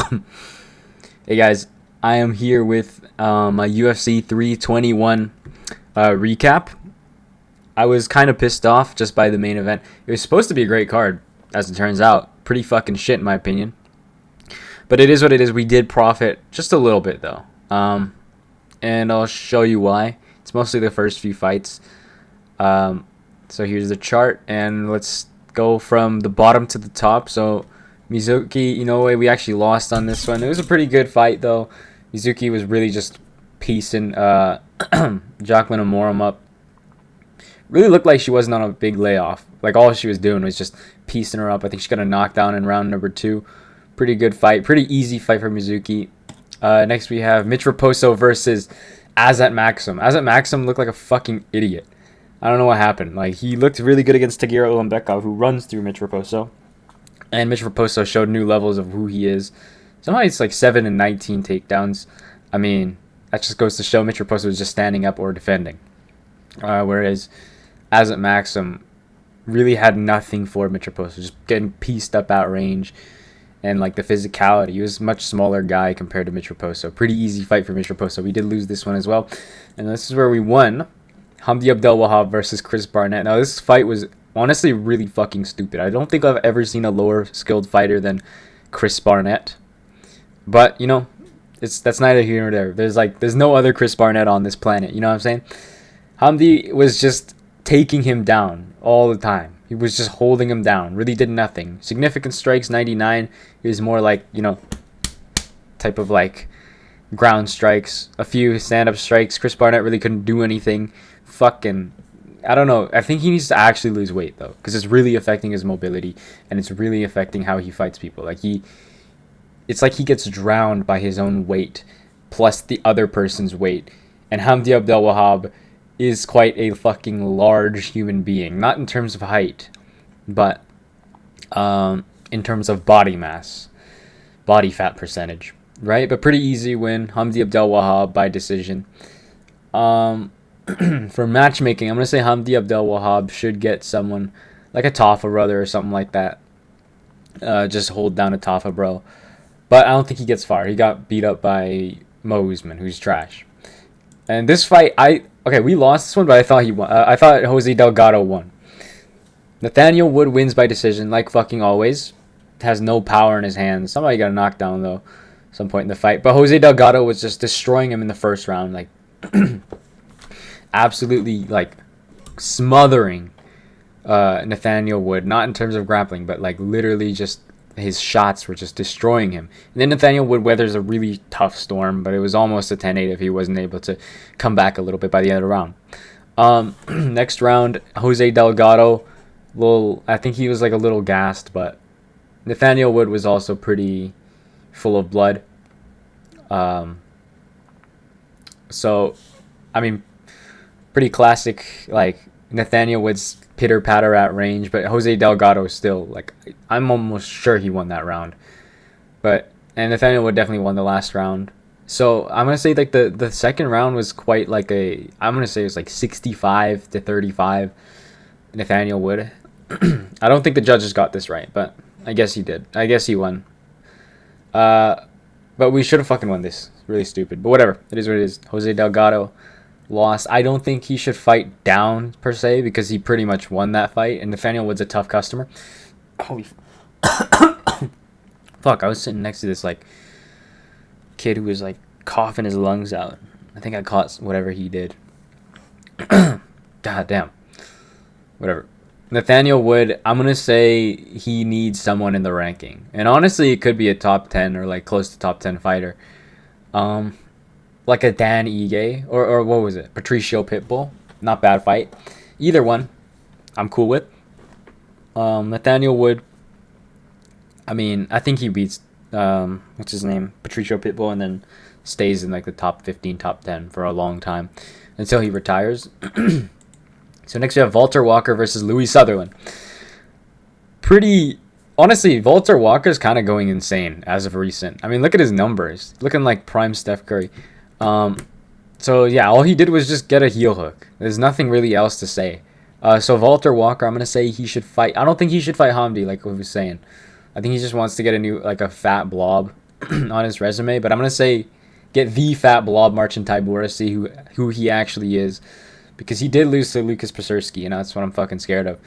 Hey guys, I am here with my UFC 321 recap. I was kind of pissed off just by the main event. It was supposed to be a great card, as it turns out. Pretty fucking shit in my opinion. But it is what it is. We did profit just a little bit though. And I'll show you why. It's mostly the first few fights. So here's the chart, and let's go from the bottom to the top. So Mizuki Inoue, we actually lost on this one. It was a pretty good fight though. Mizuki was really just piecing Jacqueline Amorim up. Really looked like she wasn't on a big layoff. Like all she was doing was just piecing her up. I think she got a knockdown in round number 2. Pretty good fight. Pretty easy fight for Mizuki. Next we have Mitch Raposo versus Azat Maxim. Azat Maxim looked like a fucking idiot. I don't know what happened. Like he looked really good against Tagira Ulanbekov, who runs through Mitch Raposo. And Mitch Raposo showed new levels of who he is. Somehow it's like 7 and 19 takedowns. I mean, that just goes to show Mitch Raposo is just standing up or defending. Whereas Azat Maxim really had nothing for Mitch Raposo, just getting pieced up out range. And like the physicality, he was a much smaller guy compared to Mitch Raposo. Pretty easy fight for Mitch Raposo. We did lose this one as well. And this is where we won. Hamdi Abdelwahab versus Chris Barnett. Now this fight was honestly really fucking stupid. I don't think I've ever seen a lower skilled fighter than Chris Barnett. But, that's neither here nor there. There's no other Chris Barnett on this planet. You know what I'm saying? Hamdi was just taking him down all the time. He was just holding him down. Really did nothing. Significant strikes, 99. It was more like, type of like ground strikes. A few stand-up strikes. Chris Barnett really couldn't do anything. Fucking, I don't know. I think he needs to actually lose weight, though. Because it's really affecting his mobility. And it's really affecting how he fights people. It's like he gets drowned by his own weight. Plus the other person's weight. And Hamdi Abdelwahab is quite a fucking large human being. Not in terms of height, but in terms of body mass, body fat percentage, right? But pretty easy win. Hamdi Abdelwahab by decision. For matchmaking, I'm going to say Hamdi Abdelwahab should get someone like a Tafa brother or something like that. Just hold down a Tafa bro. But I don't think he gets far. He got beat up by Mo Usman, who's trash. And this fight, we lost this one, but I thought he won. I thought Jose Delgado won. Nathaniel Wood wins by decision, like fucking always. Has no power in his hands. Somebody got a knockdown, though, some point in the fight. But Jose Delgado was just destroying him in the first round. Like, absolutely, like, smothering Nathaniel Wood. Not in terms of grappling, but, like, literally just his shots were just destroying him. And then Nathaniel Wood weathers a really tough storm, but it was almost a 10-8 if he wasn't able to come back a little bit by the end of the round. Next round, Jose Delgado, I think he was like a little gassed, but Nathaniel Wood was also pretty full of blood. So, I mean, pretty classic, like Nathaniel Wood's pitter patter at range, but Jose Delgado still, like, I'm almost sure he won that round. And Nathaniel Wood definitely won the last round. So I'm gonna say like the second round was quite like I'm gonna say it was like 65 to 35. Nathaniel Wood. I don't think the judges got this right, but I guess he did. I guess he won. But we should have fucking won this. Really stupid, but whatever. It is what it is. Jose Delgado lost. I don't think he should fight down per se because he pretty much won that fight, and Nathaniel Wood's a tough customer. Holy fuck! I was sitting next to this like kid who was like coughing his lungs out. I think I caught whatever he did. God damn. Whatever. Nathaniel Wood, I'm gonna say he needs someone in the ranking, and honestly, it could be a top 10 or like close to top 10 fighter. Like a Dan Ige or what was it? Patricio Pitbull. Not bad fight. Either one, I'm cool with. Nathaniel Wood. I mean, I think he beats what's his name? Patricio Pitbull, and then stays in like the top 15, top 10 for a long time until he retires. So next we have Walter Walker versus Louis Sutherland. Honestly, Walter Walker's kind of going insane as of recent. I mean, look at his numbers. Looking like prime Steph Curry. So yeah, all he did was just get a heel hook. There's nothing really else to say. So Walter Walker, I'm going to say he should fight. I don't think he should fight Hamdi like we was saying. I think he just wants to get a fat blob on his resume, but I'm gonna say get the fat blob Marcin Tybura, see who he actually is, because he did lose to Lucas Przersky, and that's what I'm fucking scared of.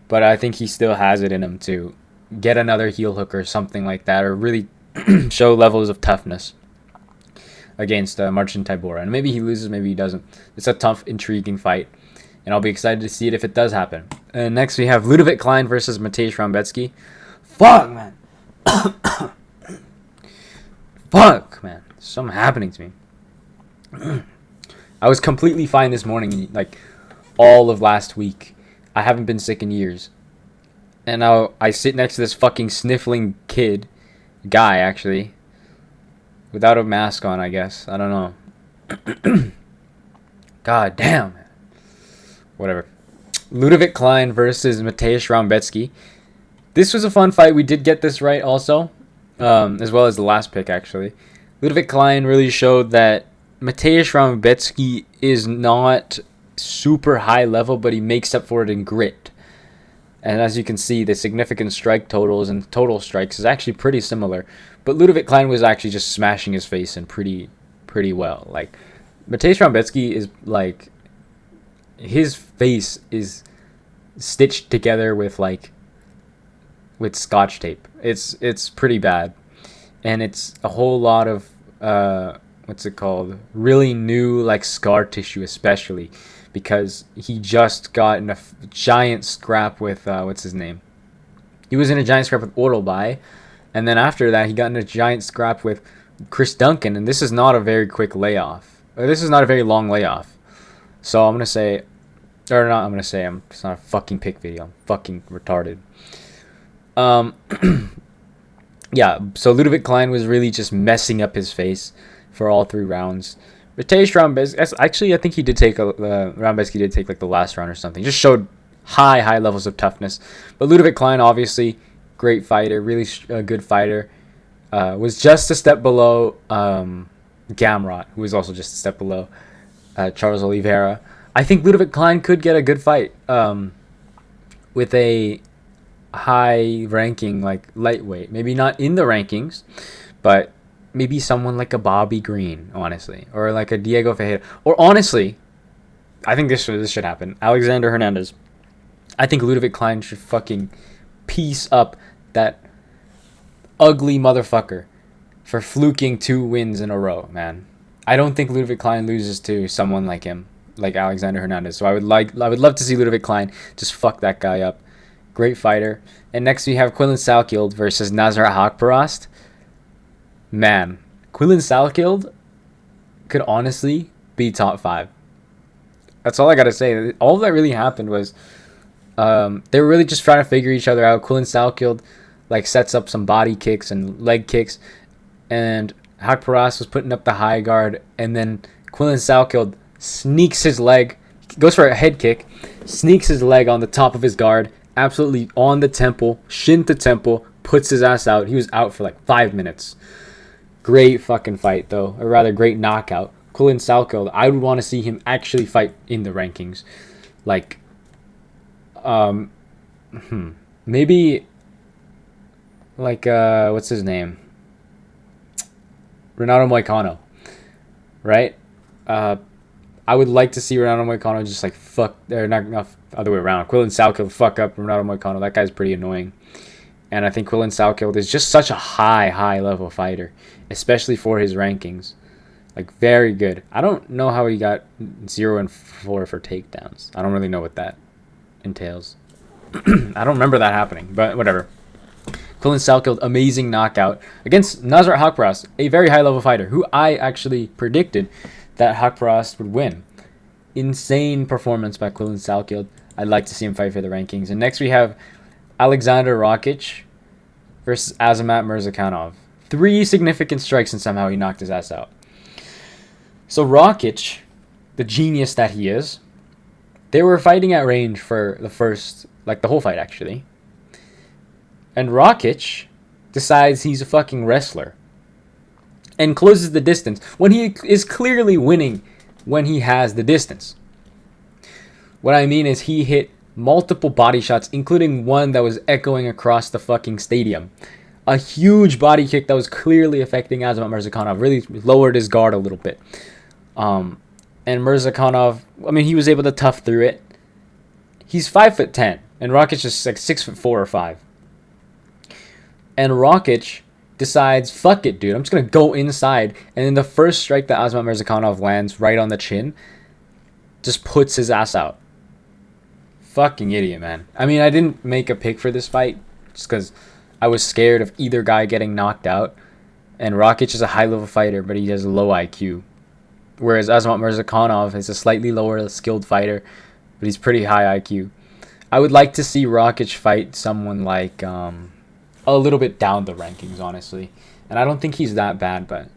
But I think he still has it in him to get another heel hook or something like that, or really show levels of toughness against Marcin Tybura. And maybe he loses, maybe he doesn't. It's a tough, intriguing fight, and I'll be excited to see it if it does happen. And next we have Ludovic Klein versus Mateusz Rambecki. Fuck, man. Fuck, man. Something happening to me. I was completely fine this morning, like all of last week. I haven't been sick in years. And now I sit next to this fucking sniffling guy, actually. Without a mask on, I guess. I don't know. God damn. Whatever. Ludovic Klein versus Mateusz Rambecki. This was a fun fight. We did get this right also. As well as the last pick, actually. Ludovic Klein really showed that Mateusz Rambecki is not super high level, but he makes up for it in grit. And as you can see, the significant strike totals and total strikes is actually pretty similar. But Ludovic Klein was actually just smashing his face in pretty well. Like, Mateusz Rambecki is like, his face is stitched together with Scotch tape. It's pretty bad. And it's a whole lot of what's it called? Really new like scar tissue, especially because he just got in a giant scrap with what's his name? He was in a giant scrap with Ortelbai, and then after that he got in a giant scrap with Chris Duncan, and this is not a very quick layoff. This is not a very long layoff. So it's not a fucking pick video. I'm fucking retarded. Yeah, so Ludovic Klein was really just messing up his face for all 3 rounds. Mateusz Rambecki, actually, I think he did take Rambecki did take like the last round or something. Just showed high levels of toughness. But Ludovic Klein, obviously, great fighter, really good fighter. Was just a step below Gamrot, who was also just a step below Charles Oliveira. I think Ludovic Klein could get a good fight with a high ranking like lightweight, maybe not in the rankings, but maybe someone like a Bobby Green, honestly, or like a Diego Ferreira, or honestly, I think this should happen. Alexander Hernandez. I think Ludovic Klein should fucking piece up that ugly motherfucker for fluking 2 wins in a row, man. I don't think Ludovic Klein loses to someone like him, like Alexander Hernandez. So I would love to see Ludovic Klein just fuck that guy up. Great fighter. And next we have Quillan Salkild versus Nasrat Haqparast. Man, Quillan Salkild could honestly be top 5. That's all I gotta say. All that really happened was they were really just trying to figure each other out. Quillan Salkild like sets up some body kicks and leg kicks, and Haqparast was putting up the high guard, and then Quillan Salkild sneaks his leg, goes for a head kick, sneaks his leg on the top of his guard, absolutely on the temple, shin to temple, puts his ass out. He was out for like 5 minutes. Great fucking fight, though. Or rather, great knockout. Quillan Salkild, I would want to see him actually fight in the rankings. Like, maybe, like, what's his name? Renato Moicano, right? I would like to see Renato Moicano just like fuck, or not other way around. Quillan Salkild fuck up Renato Moicano. That guy's pretty annoying. And I think Quillan Salkild is just such a high level fighter, especially for his rankings. Like, very good. I don't know how he got 0 and 4 for takedowns. I don't really know what that entails. I don't remember that happening, but whatever. Quillan Salkild, amazing knockout against Nasrat Haqparast, a very high level fighter who I actually predicted that Haqparast would win. Insane performance by Quillan Salkild. I'd like to see him fight for the rankings. And next we have Alexander Rakic versus Azamat Murzakanov. 3 significant strikes and somehow he knocked his ass out. So Rakic, the genius that he is, they were fighting at range for the whole fight actually. And Rakic decides he's a fucking wrestler and closes the distance when he is clearly winning when he has the distance. What I mean is he hit multiple body shots, including one that was echoing across the fucking stadium. a huge body kick that was clearly affecting Azamat Murzakanov. Really lowered his guard a little bit. And Murzakanov, I mean, he was able to tough through it. He's 5'10", and Rakic is like 6'4" or 5. And Rakic decides, fuck it, dude. I'm just gonna go inside, and then the first strike that Azamat Murzakanov lands right on the chin just puts his ass out. Fucking idiot, man. I mean, I didn't make a pick for this fight just because I was scared of either guy getting knocked out. And Rakic is a high-level fighter, but he has a low IQ. Whereas Azamat Murzakanov is a slightly lower skilled fighter, but he's pretty high IQ. I would like to see Rakic fight someone like a little bit down the rankings, honestly. And I don't think he's that bad, but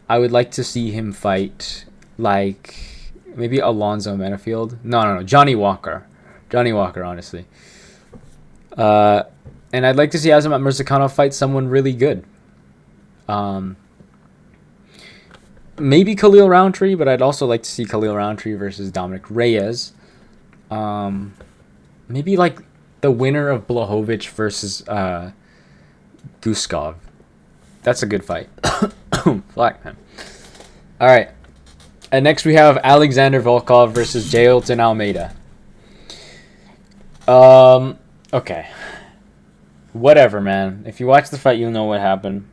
I would like to see him fight like maybe Alonzo Menafield. No, Johnny Walker. Johnny Walker, honestly. And I'd like to see Azamat Murzakanov fight someone really good. Maybe Khalil Roundtree, but I'd also like to see Khalil Roundtree versus Dominic Reyes. Maybe like the winner of Blachowicz versus Guskov. That's a good fight. Fuck, man. All right. And next we have Alexander Volkov versus Jailton Almeida. Okay. Whatever, man. If you watch the fight, you'll know what happened.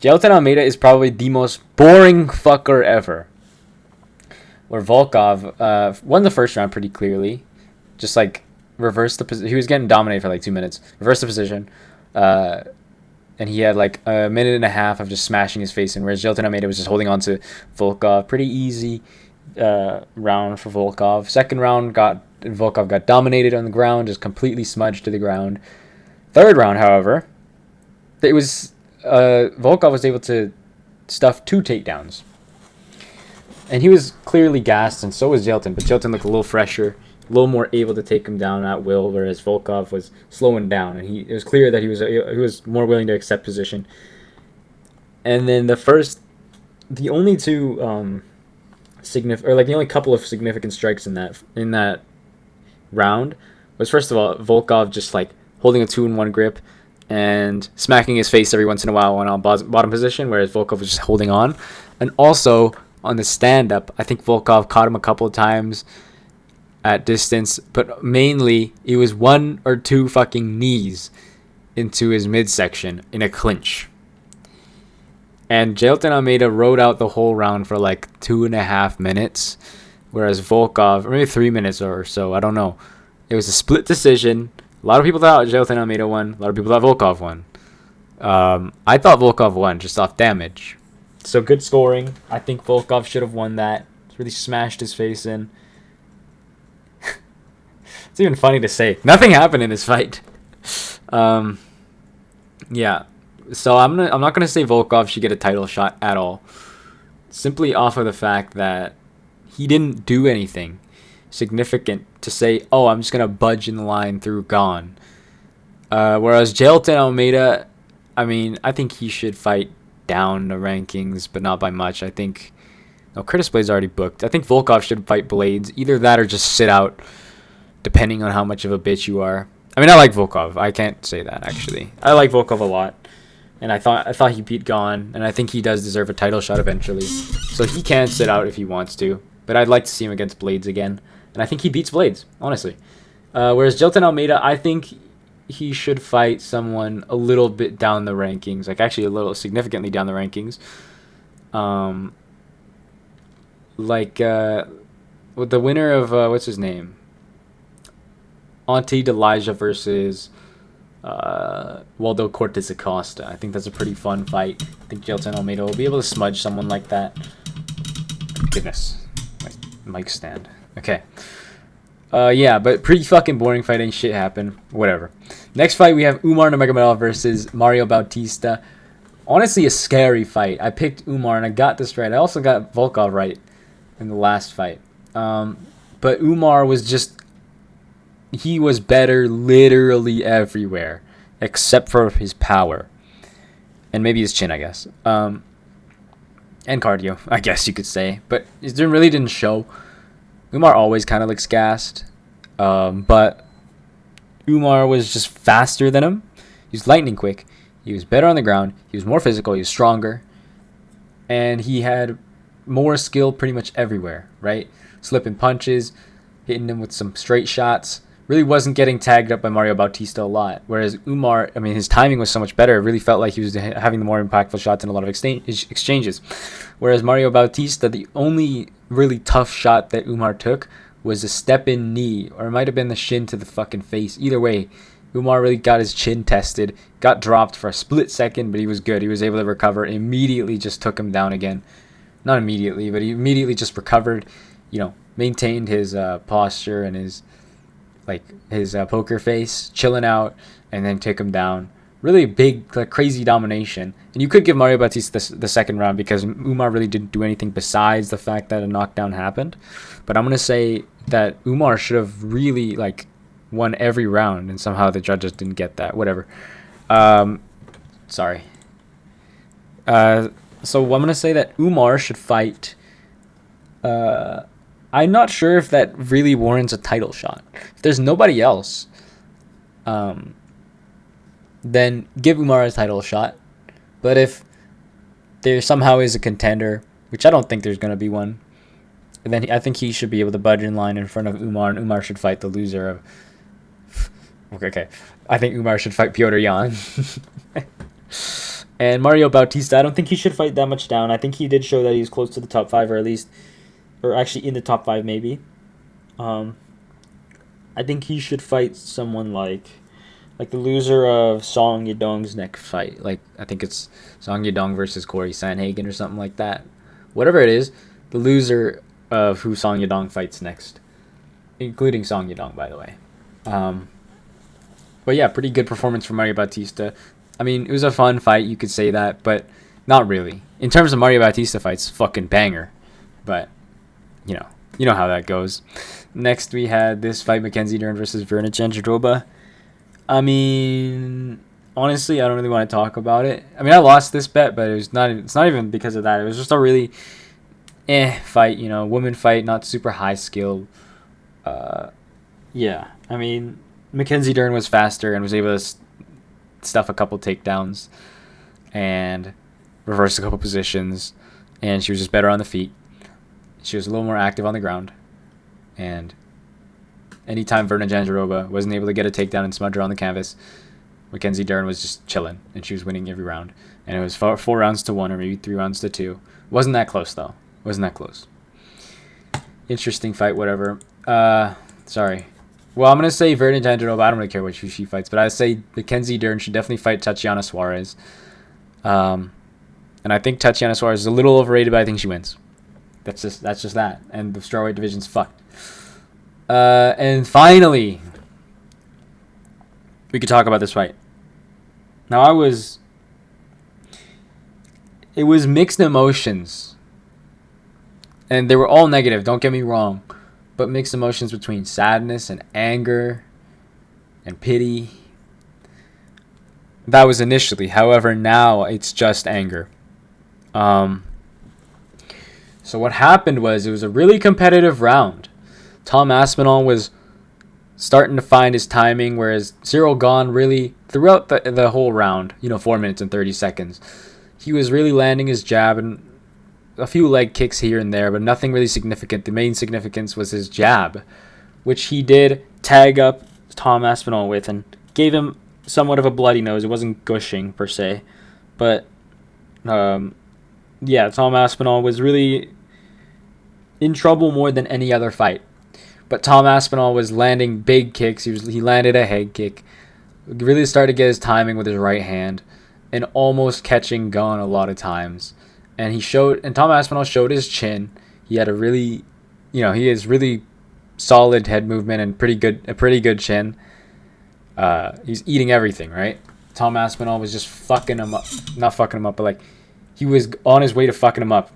Jailton Almeida is probably the most boring fucker ever. Where Volkov won the first round pretty clearly. Just like reversed the position. He was getting dominated for like 2 minutes. Reversed the position. And he had like a minute and a half of just smashing his face in. Whereas Jailton Almeida was just holding on to Volkov. Pretty easy round for Volkov. Second round, Volkov got dominated on the ground. Just completely smudged to the ground. Third round, however, it was Volkov was able to stuff 2 takedowns. And he was clearly gassed, and so was Jailton. But Jailton looked a little fresher, a little more able to take him down at will, whereas Volkov was slowing down. And it was clear that he was more willing to accept position. And then the only two the only couple of significant strikes in that round was, first of all, Volkov just like holding a 2-in-1 grip and smacking his face every once in a while when on bottom position, whereas Volkov was just holding on. And also on the stand-up, I think Volkov caught him a couple of times at distance, but mainly it was 1 or 2 fucking knees into his midsection in a clinch. And Jailton Almeida rode out the whole round for like 2.5 minutes, whereas Volkov, or maybe 3 minutes or so, I don't know. It was a split decision. A lot of people thought Jailton Almeida won. A lot of people thought Volkov won. I thought Volkov won just off damage. So good scoring. I think Volkov should have won that. It's really smashed his face in. It's even funny to say. Nothing happened in this fight. Yeah. So I'm not gonna say Volkov should get a title shot at all. Simply off of the fact that he didn't do anything significant to say, oh, I'm just gonna budge in the line through Gon. Whereas Jailton Almeida, I mean, I think he should fight down the rankings, but not by much. I think Curtis Blades already booked. I think Volkov should fight Blades. Either that or just sit out, depending on how much of a bitch you are. I mean, I like Volkov. I can't say that, actually. I like Volkov a lot. And I thought he beat Gon, and I think he does deserve a title shot eventually. So he can sit out if he wants to. But I'd like to see him against Blades again. And I think he beats Blades, honestly. Whereas Jailton Almeida, I think he should fight someone a little bit down the rankings. Like, actually a little significantly down the rankings. With the winner of, what's his name? Auntie Delija versus Waldo Cortez Acosta. I think that's a pretty fun fight. I think Jailton Almeida will be able to smudge someone like that. Goodness. My mic stand. Okay. Yeah, but pretty fucking boring fight. Ain't shit happened. Whatever. Next fight, we have Umar Nurmagomedov versus Mario Bautista. Honestly, a scary fight. I picked Umar, and I got this right. I also got Volkov right in the last fight. But Umar was just... He was better literally everywhere, except for his power. And maybe his chin, I guess. And cardio, I guess you could say. But it really didn't show. Umar always kind of looks gassed. But Umar was just faster than him. He's lightning quick. He was better on the ground. He was more physical. He was stronger. And he had more skill pretty much everywhere, right? Slipping punches, hitting him with some straight shots. Really wasn't getting tagged up by Mario Bautista a lot. Whereas Umar, I mean, his timing was so much better. It really felt like he was having the more impactful shots in a lot of exchanges. Whereas Mario Bautista, the only really tough shot that Umar took was a step-in knee, or it might have been the shin to the fucking face. Either way, Umar really got his chin tested, got dropped for a split second, but he was good. He was able to recover, immediately just took him down again. Not immediately, but he immediately just recovered, maintained his posture and his poker face, chilling out, and then take him down. Really big, crazy domination. And you could give Mario Bautista the second round because Umar really didn't do anything besides the fact that a knockdown happened. But I'm going to say that Umar should have really, won every round, and somehow the judges didn't get that. Whatever. Sorry. So I'm going to say that Umar should fight... I'm not sure if that really warrants a title shot. If there's nobody else, then give Umar a title shot. But if there somehow is a contender, which I don't think there's going to be one, then I think he should be able to budge in line in front of Umar, and Umar should fight the loser of... Okay. I think Umar should fight Petr Yan. And Mario Bautista, I don't think he should fight that much down. I think he did show that he's close to the top 5, or at least... or actually in the top 5 maybe. I think he should fight someone like the loser of Song Yadong's next fight. I think it's Song Yadong versus Corey Sandhagen or something like that. Whatever it is, the loser of who Song Yadong fights next, including Song Yadong, by the way. But yeah, pretty good performance from Mario Bautista. I mean, it was a fun fight, you could say that, but not really. In terms of Mario Bautista fights, fucking banger. But you know how that goes. Next, we had this fight, Mackenzie Dern versus Virna Jandiroba. I mean, honestly, I don't really want to talk about it. I mean, I lost this bet, but it's not even because of that. It was just a really fight, woman fight, not super high skill. Yeah, I mean, Mackenzie Dern was faster and was able to stuff a couple takedowns and reverse a couple positions, and she was just better on the feet. She was a little more active on the ground. And anytime Virna Jandiroba wasn't able to get a takedown and smudge her on the canvas, Mackenzie Dern was just chilling, and she was winning every round. And it was 4 rounds to 1, or maybe 3 rounds to 2. Wasn't that close, though. Wasn't that close. Interesting fight, whatever. Sorry. Well, I'm going to say Virna Jandiroba. I don't really care who she fights, but I say Mackenzie Dern should definitely fight Tatiana Suarez. And I think Tatiana Suarez is a little overrated, but I think she wins. That's just that. And the strawweight division's fucked. And finally, we could talk about this fight. Now, it was mixed emotions. And they were all negative, don't get me wrong. But mixed emotions between sadness and anger and pity. That was initially. However, now it's just anger. So what happened was, it was a really competitive round. Tom Aspinall was starting to find his timing, whereas Cyril Gahn really, throughout the whole round, 4 minutes and 30 seconds, he was really landing his jab and a few leg kicks here and there, but nothing really significant. The main significance was his jab, which he did tag up Tom Aspinall with and gave him somewhat of a bloody nose. It wasn't gushing per se, but yeah, Tom Aspinall was really in trouble more than any other fight. But Tom Aspinall was landing big kicks. He landed a head kick. Really started to get his timing with his right hand, and almost catching Gahn a lot of times. And Tom Aspinall showed his chin. He had a really, he has really solid head movement and a pretty good chin. He's eating everything, right? Tom Aspinall was just fucking him up. Not fucking him up, but he was on his way to fucking him up.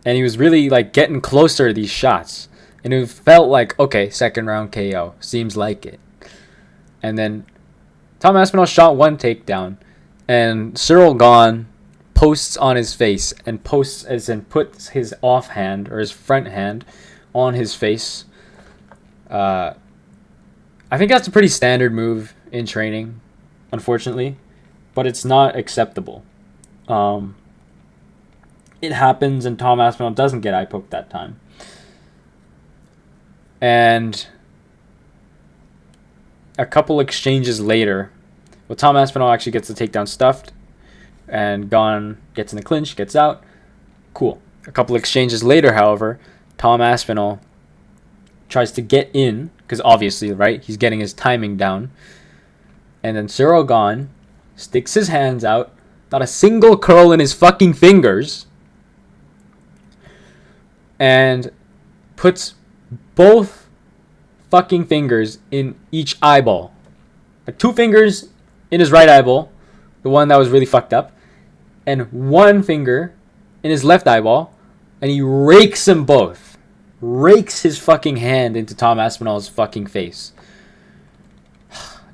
And he was really getting closer to these shots. And it felt like, okay, second round KO. Seems like it. And then Tom Aspinall shot one takedown. And Cyril Gahn posts on his face. And puts his offhand or his front hand on his face. I think that's a pretty standard move in training, unfortunately, but it's not acceptable. It happens, and Tom Aspinall doesn't get eye poked that time. And a couple exchanges later, well, Tom Aspinall actually gets the takedown stuffed, and Gon gets in the clinch, gets out. Cool. A couple exchanges later, however, Tom Aspinall tries to get in, because obviously, right, he's getting his timing down. And then Ciryl Gane sticks his hands out, not a single curl in his fucking fingers, and puts both fucking fingers in each eyeball. Like 2 fingers in his right eyeball, the one that was really fucked up, and 1 finger in his left eyeball, and he rakes them both. Rakes his fucking hand into Tom Aspinall's fucking face.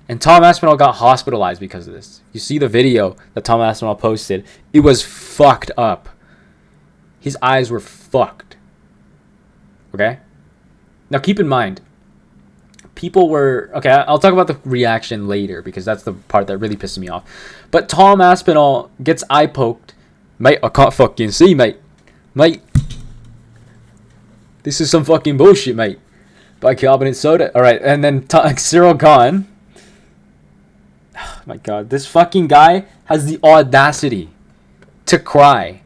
And Tom Aspinall got hospitalized because of this. You see the video that Tom Aspinall posted. It was fucked up. His eyes were fucked. Okay? Now keep in mind, people were... Okay, I'll talk about the reaction later, because that's the part that really pissed me off. But Tom Aspinall gets eye poked. Mate, I can't fucking see, mate. Mate. This is some fucking bullshit, mate. Bicarbonate soda. Alright, and then Ciryl Gane... Oh my god, this fucking guy has the audacity to cry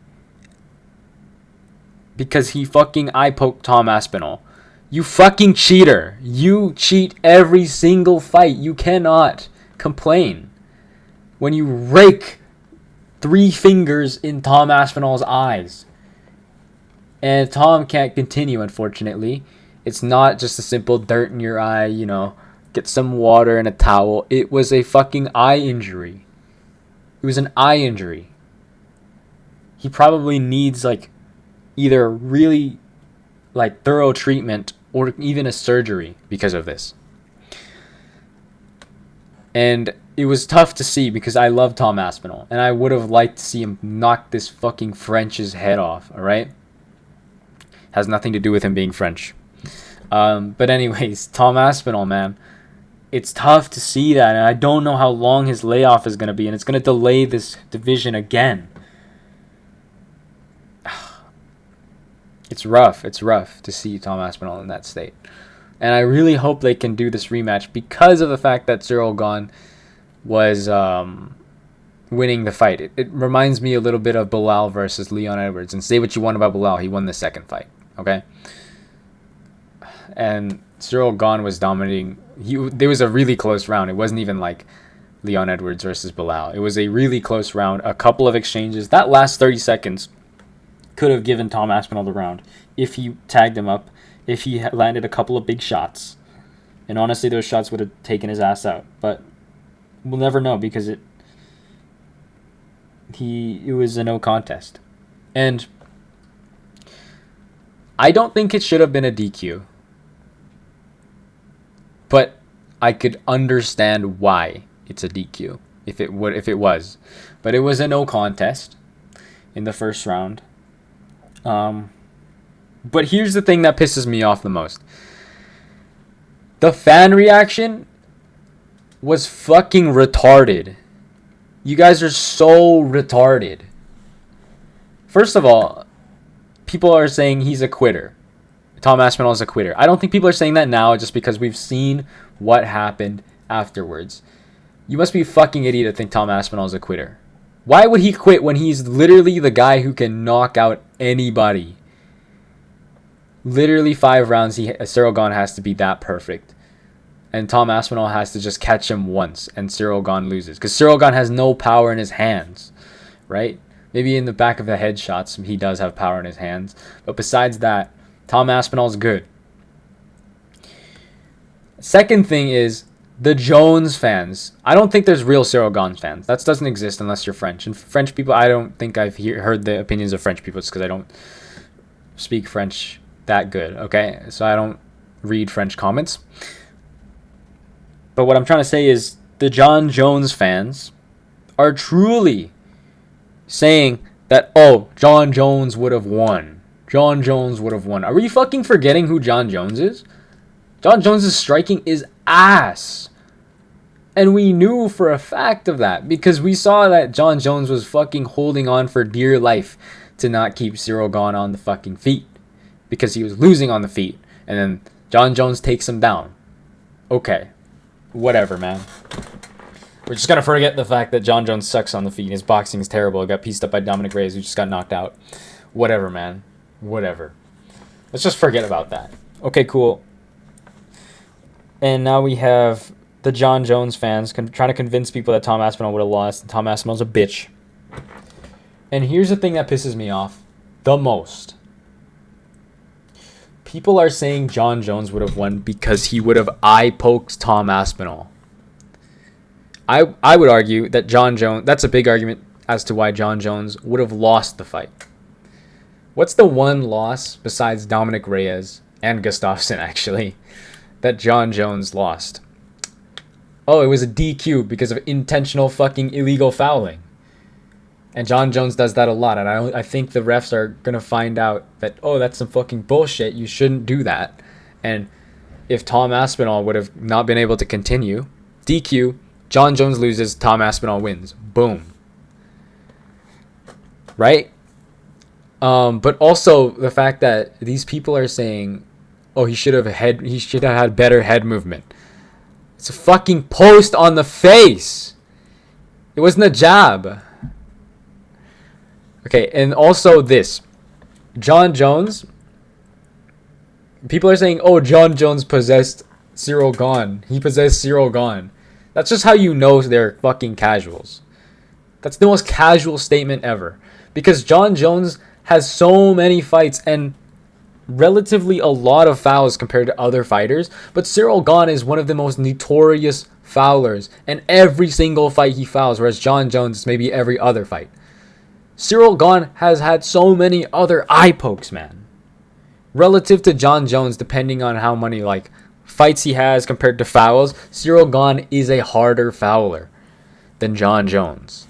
because he fucking eye poked Tom Aspinall. You fucking cheater. You cheat every single fight. You cannot complain when you rake 3 fingers in Tom Aspinall's eyes. And Tom can't continue, unfortunately. It's not just a simple dirt in your eye, you know, get some water and a towel. It was a fucking eye injury. It was an eye injury. He probably needs, like, either really, like, thorough treatment or even a surgery because of this. And it was tough to see because I love Tom Aspinall. And I would have liked to see him knock this fucking French's head off, alright? Has nothing to do with him being French. But anyways, Tom Aspinall, man. It's tough to see that, and I don't know how long his layoff is going to be, and it's going to delay this division again. It's rough. It's rough to see Tom Aspinall in that state. And I really hope they can do this rematch because of the fact that Ciryl Gane was winning the fight. It reminds me a little bit of Bilal versus Leon Edwards. And say what you want about Bilal, he won the second fight. Okay? And Ciryl Gane was dominating. There was a really close round. It wasn't even like Leon Edwards versus Bilal. It was a really close round. A couple of exchanges. That last 30 seconds could have given Tom Aspinall the round if he tagged him up, if he landed a couple of big shots. And honestly, those shots would have taken his ass out. But we'll never know because it was a no contest. And I don't think it should have been a DQ. But I could understand why it's a DQ if it was. But it was a no contest in the first round. But here's the thing that pisses me off the most. The fan reaction was fucking retarded. You guys are so retarded. First of all, people are saying he's a quitter. Tom Aspinall is a quitter. I don't think people are saying that now just because we've seen what happened afterwards. You must be a fucking idiot to think Tom Aspinall is a quitter. Why would he quit when he's literally the guy who can knock out anybody? Literally 5 rounds, Ciryl Gane has to be that perfect. And Tom Aspinall has to just catch him once, and Ciryl Gane loses. Because Ciryl Gane has no power in his hands, right? Maybe in the back of the head shots, he does have power in his hands. But besides that, Tom Aspinall's good. Second thing is the Jones fans. I don't think there's real Ciryl Gane fans. That doesn't exist unless you're French. And French people, I don't think I've heard the opinions of French people. It's because I don't speak French that good, okay? So I don't read French comments. But what I'm trying to say is the Jon Jones fans are truly saying that, oh, Jon Jones would have won. Jon Jones would have won. Are we fucking forgetting who Jon Jones is? Jon Jones' striking is ass. And we knew for a fact of that because we saw that Jon Jones was fucking holding on for dear life to not keep Cyril Gane on the fucking feet because he was losing on the feet. And then Jon Jones takes him down. Okay. Whatever, man. We're just going to forget the fact that Jon Jones sucks on the feet. His boxing is terrible. He got pieced up by Dominic Reyes, who just got knocked out. Whatever, man. Whatever. Let's just forget about that. Okay, cool. And now we have the Jon Jones fans trying to convince people that Tom Aspinall would have lost. And Tom Aspinall's a bitch. And here's the thing that pisses me off the most. People are saying Jon Jones would have won because he would have eye-poked Tom Aspinall. I would argue that Jon Jones... That's a big argument as to why Jon Jones would have lost the fight. What's the one loss besides Dominic Reyes and Gustafsson, actually, that Jon Jones lost? Oh, it was a DQ because of intentional fucking illegal fouling. And Jon Jones does that a lot. And I think the refs are going to find out that, oh, that's some fucking bullshit. You shouldn't do that. And if Tom Aspinall would have not been able to continue, DQ, Jon Jones loses, Tom Aspinall wins. Boom. Right? But also the fact that these people are saying, oh, he should have had better head movement. It's a fucking post on the face. It wasn't a jab. Okay, and also this. Jon Jones. People are saying, oh, Jon Jones possessed Cyril Gane. He possessed Cyril Gane. That's just how you know they're fucking casuals. That's the most casual statement ever. Because Jon Jones has so many fights and relatively a lot of fouls compared to other fighters. But Cyril Gane is one of the most notorious foulers. And every single fight he fouls, whereas Jon Jones is maybe every other fight. Cyril Gane has had so many other eye pokes, man. Relative to Jon Jones, depending on how many fights he has compared to fouls, Cyril Gane is a harder fouler than Jon Jones.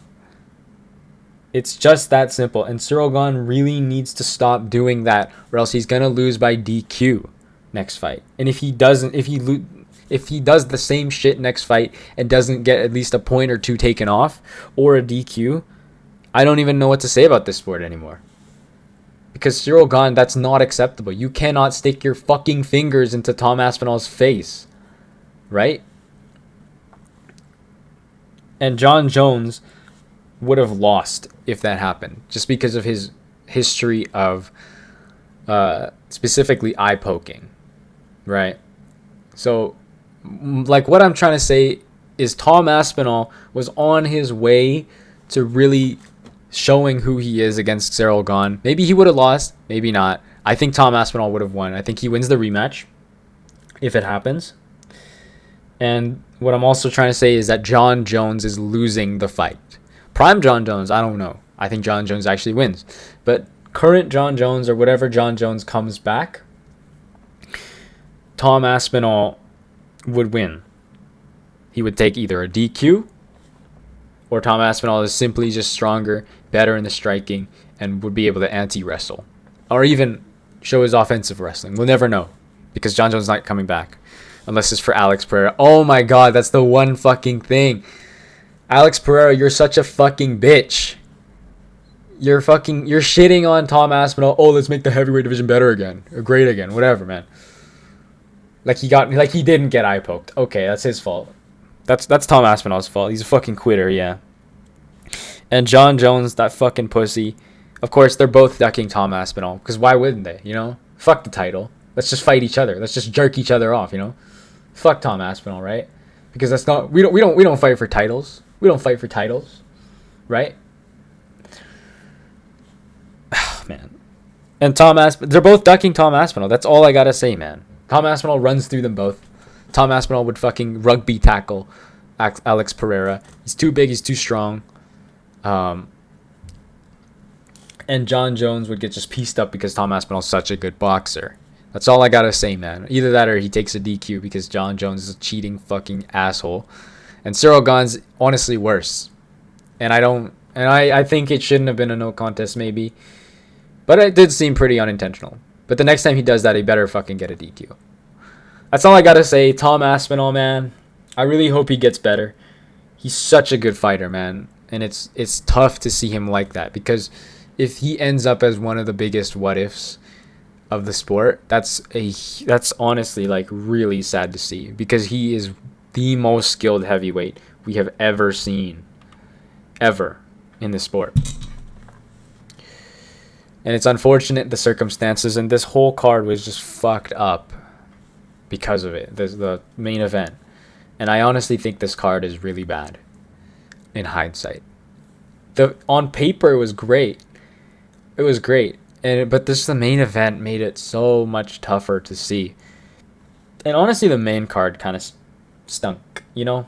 It's just that simple. And Cyril Gane really needs to stop doing that, or else he's gonna lose by DQ next fight. And if he does the same shit next fight and doesn't get at least a point or two taken off or a DQ, I don't even know what to say about this sport anymore. Because Cyril Gane, that's not acceptable. You cannot stick your fucking fingers into Tom Aspinall's face. Right? And Jon Jones would have lost if that happened. Just because of his history of specifically eye poking. Right? So, what I'm trying to say is Tom Aspinall was on his way to really showing who he is against Cyril Gane. Maybe he would have lost, maybe not. I think Tom Aspinall would have won. I think he wins the rematch if it happens. And what I'm also trying to say is that Jon Jones is losing the fight. Prime Jon Jones, I don't know. I think Jon Jones actually wins. But current Jon Jones or whatever Jon Jones comes back, Tom Aspinall would win. He would take either a DQ or Tom Aspinall is simply just stronger, better in the striking, and would be able to anti-wrestle. Or even show his offensive wrestling. We'll never know. Because Jon Jones is not coming back. Unless it's for Alex Pereira. Oh my god, that's the one fucking thing. Alex Pereira, you're such a fucking bitch. You're shitting on Tom Aspinall. Oh, let's make the heavyweight division better again. Or great again. Whatever, man. He didn't get eye poked. Okay, that's his fault. That's Tom Aspinall's fault. He's a fucking quitter, yeah. And Jon Jones, that fucking pussy. Of course, they're both ducking Tom Aspinall. Because why wouldn't they, you know? Fuck the title. Let's just fight each other. Let's just jerk each other off, you know? Fuck Tom Aspinall, right? Because that's not... We don't fight for titles. We don't fight for titles. Right? Man. And they're both ducking Tom Aspinall. That's all I gotta say, man. Tom Aspinall runs through them both. Tom Aspinall would fucking rugby tackle Alex Pereira. He's too big. He's too strong. And Jon Jones would get just pieced up because Tom Aspinall's such a good boxer. That's all I gotta say, man. Either that or he takes a DQ because Jon Jones is a cheating fucking asshole. And Cyril Gane's honestly worse. And I think it shouldn't have been a no contest maybe. But it did seem pretty unintentional. But the next time he does that, he better fucking get a DQ. That's all I gotta say. Tom Aspinall, man. I really hope he gets better. He's such a good fighter, man, and it's tough to see him like that, because if he ends up as one of the biggest what ifs of the sport, that's honestly like really sad to see, because he is the most skilled heavyweight we have ever seen, ever, in the sport. And it's unfortunate, the circumstances, and this whole card was just fucked up because of it. The main event. And I honestly think this card is really bad in hindsight. On paper it was great. It was great. But the main event made it so much tougher to see. And honestly, the main card kind of stunk, you know?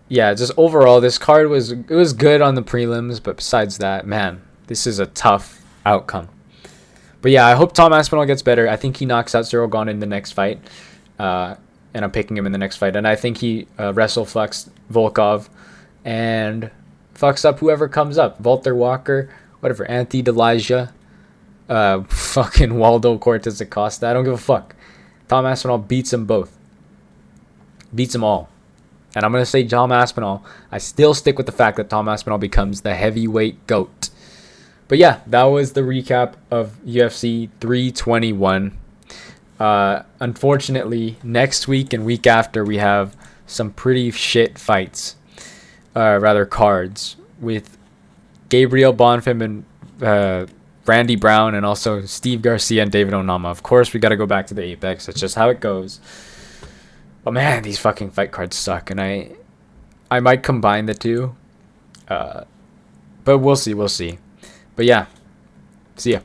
Yeah, just overall, this card was good on the prelims, but besides that, man, this is a tough outcome. But yeah, I hope Tom Aspinall gets better. I think he knocks out Cyril Gane in the next fight, and I'm picking him in the next fight. And I think he wrestle fucks Volkov, and fucks up whoever comes up, Walter Walker, whatever, Anthony Delija, fucking Waldo Cortez Acosta. I don't give a fuck. Tom Aspinall beats them both, beats them all. And I'm going to say Tom Aspinall. I still stick with the fact that Tom Aspinall becomes the heavyweight GOAT. But yeah, that was the recap of UFC 321. Unfortunately, next week and week after, we have some pretty shit fights. Cards. With Gabriel Bonfim and Randy Brown, and also Steve Garcia and David Onama. Of course, we got to go back to the Apex. That's just how it goes. But man, these fucking fight cards suck, and I might combine the two. But we'll see. But yeah, see ya.